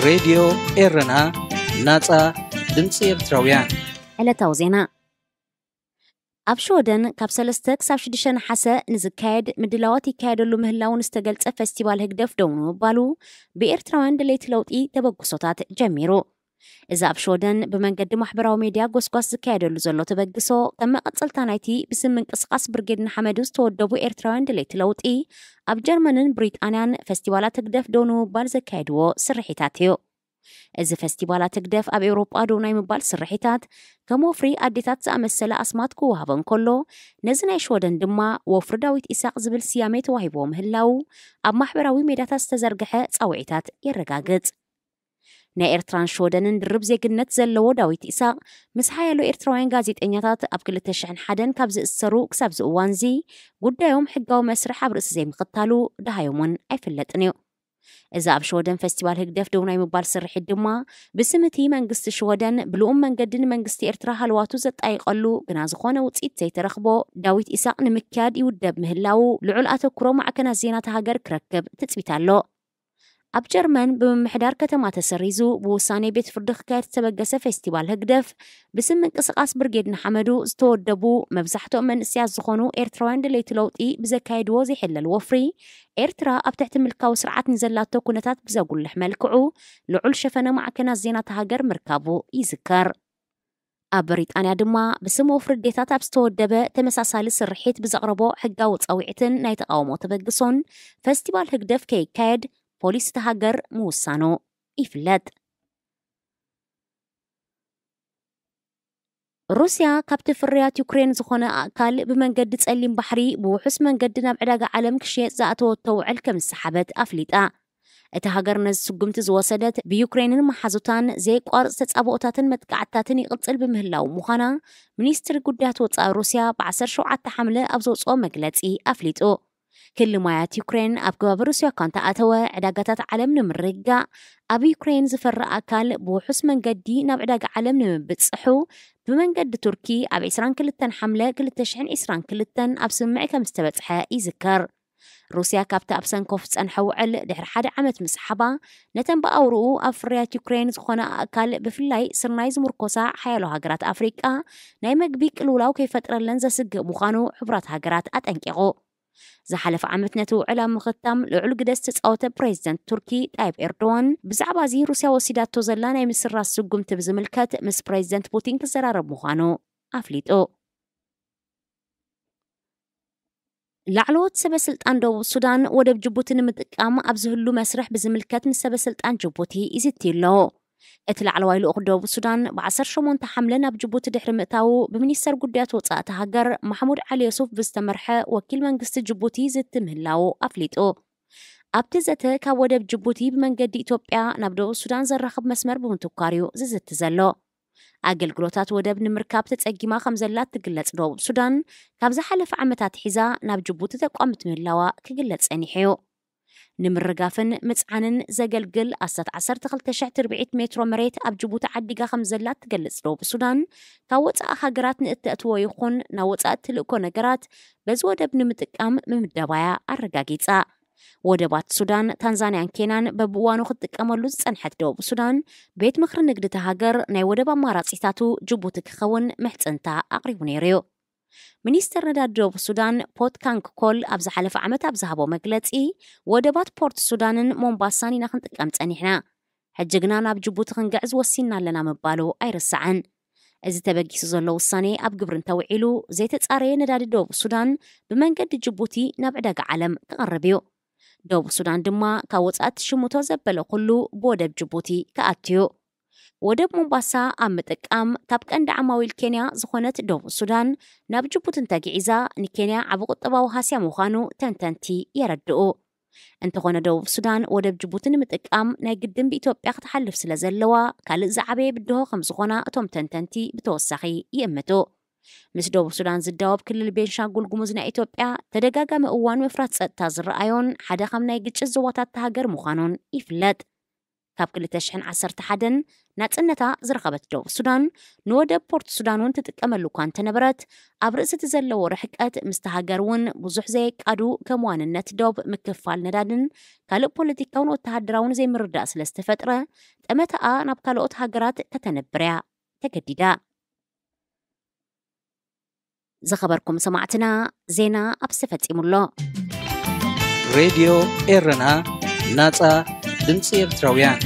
راديو إيرنا ناصا ድምፂ ኤርትራውያን ዕለታዊ ዜና ኣብ ሾደን ካብ 3 ክሳብ 6 ነሓሰ ንዝካየድ ምድላዋት ይካየደሉ ምህላውን ዝተገልጸ ፌስቲቫል ህግደፍ ደው ንምባሉ ብኤርትራውያን ድሌት ለውጢ ተበግሶታት ጀሚሩ። እዚ ኣብ ሾደን ብመንገዲ ማሕበራዊ ሚድያ ጎስጓስ ዝካየደሉ ዘሎ ተበግሶ ከም መቐጸልታ ናይቲ ብስም ምንቅስቓስ ብርጌድ ንሓመዱ ዝተወደቡ ኤርትራውያን ድሌት ለውጢ ኣብ ጀርመንን ብሪጣንያን ፌስቲቫላት ህግደፍ ደው ንምባል ዘካየድዎ ስርሒታት እዩ። እዚ ፌስቲቫላት ህግደፍ ኣብ ኤውሮጳ ደው ናይ ምባል ስርሒታት ከም ወፍሪ ኣዴታት ዝኣመሰለ ኣስማት ክወሃበን ከሎ ነዚ ናይ ሾደን ድማ ወፍሪ ዳዊት ኢሳቅ ዝብል ስያሜ ተዋሂቦ ምህላው ኣብ ማሕበራዊ ሜዳታት ዝተዘርግሐ ጻውዒታት የረጋግጽ። ናይ ኤርትራን ሾደንን ድርብ ዜግነት ዘለዎ ዳዊት ኢሳቅ ምስ ሓያሎ ኤርትራውያን ጋዜጠኛታት ኣብ 2001 ካብ ዝእሰሩ ክሳብ ዝእዋንዚ ጉዳዮም ሕጋዊ መስርሕ ኣብ ርእሲ ዘይምኽታሉ ድሃዮምን ኣይፍለጥን እዩ። እዚ ኣብ ሾደን ፌስቲቫል ህግደፍ ደው ናይ ምባል ስርሒት ድማ ብስምቲ መንግስቲ ሾደን ብልኡም መንገድን መንግስቲ ኤርትራ ሃልዋቱ ዘጣይቀሉ ግና ዝኾነ ውፅኢት ዘይተረኽቦ ዳዊት ኢሳቅ ንምክያድ ይውደብ ምህላው ልዑል ኣተኩሮ ማዕከናት ዜናት ሃገር ክረክብ ትፅቢት ኣሎ። ኣብ ጀርመን ብምምሕዳር ከተማ ተሰሪዙ ብውሳኔ ቤት ፍርዲ ክካየድ ዝተበገሰ ፌስቲቫል ህግደፍ ብስም ምንቅስቓስ ብርጌድ ንሓመዱ ዝተወደቡ መብዛሕትኦም መንእስያት ዝኾኑ ኤርትራውያን ድሌት ለውጢ ብዘካየድዎ ዘይሕለል ወፍሪ ኤርትራ ኣብ ትሕቲ ምልካዊ ስርዓት ንዘላቶ ኩነታት ብዘጉልሕ መልክዑ ልዑል ሸፈነ ማዕከናት ዜናት ሃገር ምርካቡ ይዝከር። ኣብ ብሪጣንያ ድማ ብስም ወፍሪ ዴታት ኣብ ዝተወደበ ተመሳሳሊ ስርሒት ብዘቕረቦ ሕጋዊ ጻውዒትን ናይ ተቃውሞ ተበግሶን ፌስቲቫል ህግደፍ ከይካየድ ፖሊስ ተሃገር ምውሳኑ ይፍለጥ። ሩስያ ካብቲ ፍርያት ዩክሬን ዝኾነ ኣካል ብመንገዲ ጸሊም ባሕሪ ብውሑስ መንገዲ ናብ ዕዳጋ ዓለም ክሽየጥ ዝኣተወቶ ውዕል ከም ዝሰሓበት ኣፍሊጣ። እቲ ሃገር ነዚ ስጉምቲ ዝወሰደት ብዩክሬንን መሓዙታን ዘይቋርጽ ተጻብኦታትን መጥቃዕታትን ይቕጽል ብምህላው ምዃና ሚኒስትሪ ጉዳያት ወጻኢ ሩስያ ብ17 ሐምለ ኣብ ዘውፅኦ መግለጺ ኣፍሊጡ። ክልማያት ዩክሬን ኣብ ከባቢ ሩስያ ካንታ ኣተወ ዕዳጋታት ዓለም ንምርግጋእ ኣብ ዩክሬን ዝፈርእ ኣካል ብውሑስ መንገዲ ናብ ዕዳጋ ዓለም ንምብጽሑ ብመንገዲ ቱርኪ ኣብ 22 ሐምለ 2022 ኣብ ስምዒ ከም ዝተበጽሐ ይዝከር። ሩስያ ካብቲ ኣብ ሰንኮፍ ጸንሐ ውዕል ድሕሪ 1 ዓመት ምስሓባ ነተን ብኣውርኡ ኣብ ፍርያት ዩክሬን ዝኾነ ኣካል ብፍላይ ስርናይ ዝምርኮሳ ሓያሎ ሃገራት ኣፍሪቃ ናይ መግቢ ቅልውላው ከይፈጥረለን ዘስግእ ምዃኑ ሕቡራት ሃገራት ኣጠንቂቑ። ዝሓለፈ ዓመት ነቲ ውዕል ኣብ ምኽታም ልዑል ግደ ዝተጻወተ ፕሬዚደንት ቱርኪ ጣይብ ኤርዶዋን ብዛዕባ እዚ ሩስያ ወሲዳቶ ዘላ ናይ ምስራስ ስጉምቲ ብዝምልከት ምስ ፕሬዚደንት ፑቲን ክዘራረብ ምዃኑ ኣፍሊጡ። ላዕለዎት ሰበስልጣን ደቡብ ሱዳን ወደብ ጅቡቲ ንምጥቃም ኣብ ዝህሉ መስርሕ ብዝምልከት ምስ ሰበስልጣን ጅቡቲ ይዝትዩ። እቲ ላዕለዋይ ልኡኽ ደቡብ ሱዳን ብ18 ሐምለ ናብ ጅቡቲ ድሕሪ ምእታው ብሚኒስተር ጉዳያት ወጻኢ ሃገር ማሕሙድ ዓሊ ዩሱፍ ብዝተመርሐ ወኪል መንግስቲ ጅቡቲ ዝቲ ምህላው ኣፍሊጡ። ኣብቲ ዘተ ካብ ወደብ ጅቡቲ ብመንገዲ ኢትዮጵያ ናብ ደቡብ ሱዳን ዘራኽብ መስመር ብምትኳር እዩ ዝዝቲ ዘሎ። ኣገልግሎታት ወደብ ንምርካብ ተጸጊማ ከም ዘላ ትግለጽ ደቡብ ሱዳን ካብ ዝሓለፈ ዓመታት ሒዛ ናብ ጅቡቲ ተቋምት ምህላዋ ክግለጽ ጸኒሑ እዩ። ንምርጋፍን ምጽዓንን ዘገልግል 12,000 ትርቢዒት ሜትሮ መሬት ኣብ ጅቡቲ ዓዲጋ ከም ዘላ ትገልጽ ደቡብ ሱዳን ካብ ወጻኢ ሃገራት ንእትእትዎ ይኹን ናብ ወጻኢ ትልእኮ ነገራት በዚ ወደብ ንምጥቃም ምምደባያ ኣረጋጊጻ። ወደባት ሱዳን ታንዛንያን ኬንያን በብእዋኑ ክትጥቀመሉ ዝጸንሐት ደቡብ ሱዳን ቤት ምክሪ ንግዲ ሃገር ናይ ወደብ ኣማራጺታቱ ጅቡቲ ክኸውን ምሕጽንታ ኣቕሪቡ ነይሩ እዩ። ሚኒስተር ነዳዲ ደቡብ ሱዳን ፖት ካንክኮል ኣብ ዝሓለፈ ዓመት ኣብ ዝሃቦ መግለጺ ወደባት ፖርት ሱዳንን ሞምባሳን ኢና ክንጥቀም ጸኒሕና፣ ሕጂ ግና ናብ ጅቡቲ ክንገዕዝ ወሲና ኣለና ምባሉ ኣይርስዕን። እዚ ተበጊሱ ዘሎ ውሳኔ ኣብ ግብሪ እንተውዒሉ ዘይተጻረየ ነዳዲ ደቡብ ሱዳን ብመንገዲ ጅቡቲ ናብ ዕዳጋ ዓለም ክቐርብ እዩ። ደቡብ ሱዳን ድማ ካብ ወጻኢ ትሽምቶ ዘበለ ኩሉ ብወደብ ጅቡቲ ከኣትዩ። ወደብ ሞምባሳ ኣብ ምጥቃም ካብ ቀንዲ ዓማዊል ኬንያ ዝኾነት ደቡብ ሱዳን ናብ ጅቡቲ እንተጊዒዛ ንኬንያ ዓብ ቁጠባዊ ሃስያ ምዃኑ ተንተንቲ የረድኡ። እንተኾነ ደቡብ ሱዳን ወደብ ጅቡቲ ንምጥቃም ናይ ግድን ብኢትዮጵያ ክትሓልፍ ስለ ዘለዋ ካልእ ዝዓበየ ብድሆ ከም ዝኾና እቶም ተንተንቲ ብተወሳኺ ይእምቱ። ምስ ደቡብ ሱዳን ዝዳወብ ክልል ቤንሻንጉል ጉሙዝ ናይ ኢትዮጵያ ተደጋጋሚ እዋን ምፍራት ጸጥታ ዝረኣዮን ሓደ ከም ናይ ግጭት ዞባታት ሃገር ምዃኑን ይፍለጥ። ካብ 2011 ናጽነታ ዝረኸበት ደቡብ ሱዳን ንወደብ ፖርት ሱዳን እውን ትጥቀመሉ እኳ እንተነበረት ኣብ ርእሲ እቲ ዘለዎ ርሕቀት ምስቲ ሃገር እውን ብዙሕ ዘየቃዱ ከም ዋንነት ደቡብ ምክፋል ነዳድን ካልእ ፖለቲካውን ወተሃደራውን ዘይምርዳእ ስለ ዝተፈጥረ ጠመታኣ ናብ ካልኦት ሃገራት ከተነብርያ ተገዲዳ زخبركم سمعتنا زينا أبستفتصمولو راديو إيرنا ناصا دمص إرتراويان